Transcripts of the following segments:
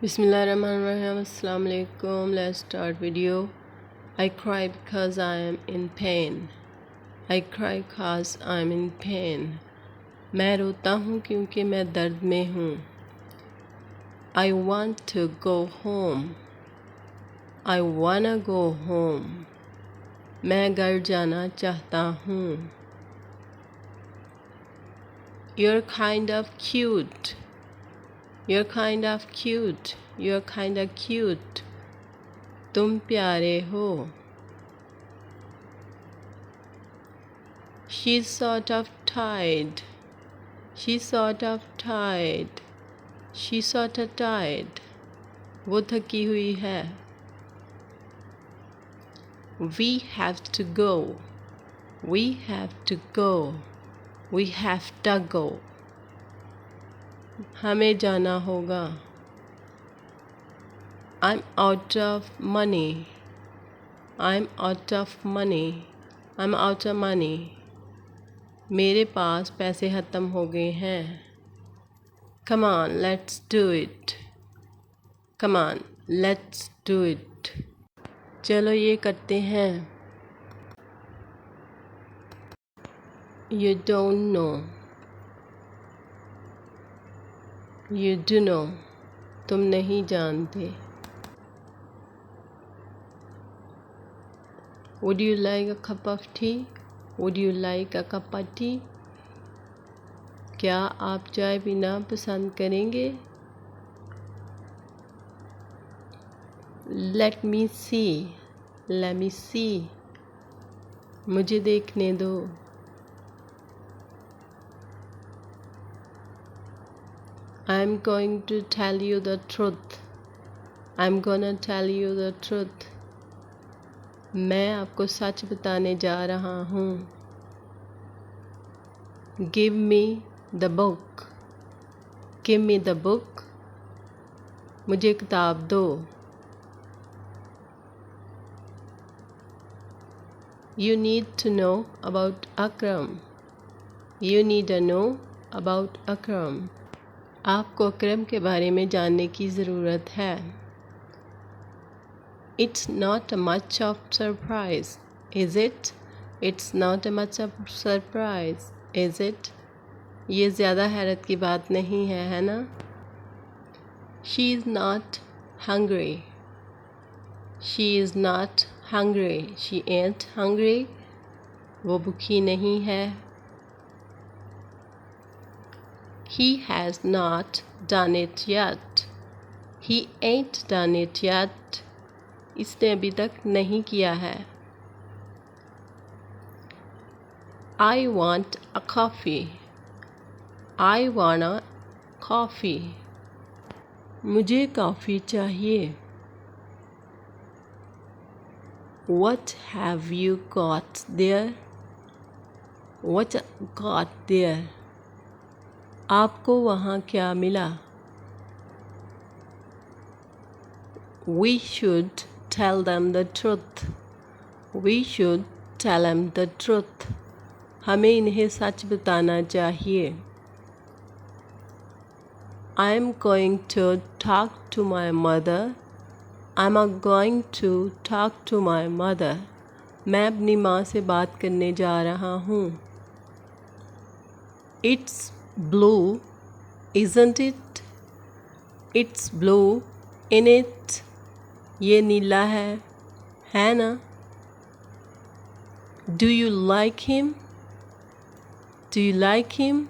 Bismillahirrahmanirrahim. Assalamu alaikum. Let's start video. I cry because I am in pain. I cry because I am in pain. मैं रोता हूँ क्योंकि मैं दर्द में हूँ. I want to go home. I wanna go home. मैं घर जाना चाहता हूँ. You're kind of cute. You're kind of cute. You're kind of cute. तुम प्यारे हो. She's sort of tired. She's sort of tired. She's sort of tired. वो थकी हुई है. We have to go. We have to go. We have to go. हमें जाना होगा. I'm out of money. I'm out of money. I'm out of money. मेरे पास पैसे ख़त्म हो गए हैं. Come on, let's do it. Come on, let's do it. चलो ये करते हैं. You don't know. You dunno. तुम नहीं जानते. Would you like a cup of tea? Would you like a cup of tea? क्या आप चाय पीना पसंद करेंगे? Let me see. Let me see. मुझे देखने दो. I'm going to tell you the truth. I'm gonna tell you the truth. मैं आपको सच बताने जा रहा हूँ. Give me the book. Give me the book. मुझे किताब दो. You need to know about Akram. You need to know about Akram. आपको अकरम के बारे में जानने की ज़रूरत है. It's not much of surprise, is it? It's not much of surprise, is it? ये ज़्यादा हैरत की बात नहीं है, है ना? She is not hungry. She is not hungry. She ain't hungry. वो भूखी नहीं है. He has not done it yet. He ain't done it yet. इसने अभी तक नहीं किया है. I want a coffee. I want a coffee. मुझे कॉफ़ी चाहिए. What have you got there? What got there? आपको वहाँ क्या मिला? We should tell them the truth. We should tell them the truth. हमें इन्हें सच बताना चाहिए. I'm going to talk to my mother. I'm going to talk to my mother. मैं अपनी माँ से बात करने जा रहा हूँ. It's blue, isn't it? It's blue, in it. ये नीला है ना? Do you like him? Do you like him?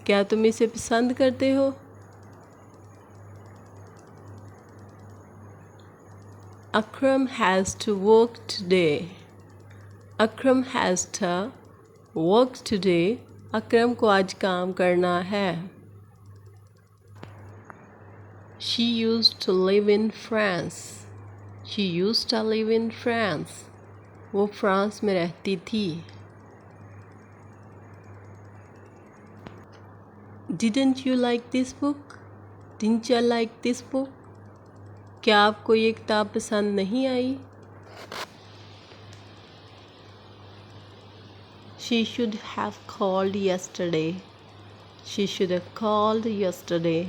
क्या तुम इसे पसंद करते हो? Akram has to work today. Akram has to work today. अकरम को आज काम करना है. She used to live in France. She used to live in France. वो फ्रांस में रहती थी. Didn't you like this book? Didn't you like this book? क्या आपको ये किताब पसंद नहीं आई? She should have called yesterday. She should have called yesterday.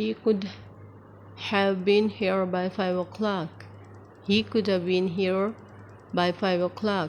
He could have been here by 5 o'clock. He could have been here by 5 o'clock.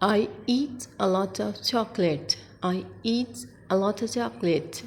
I eat a lot of chocolate. I eat a lot of chocolate.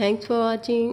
Thanks for watching.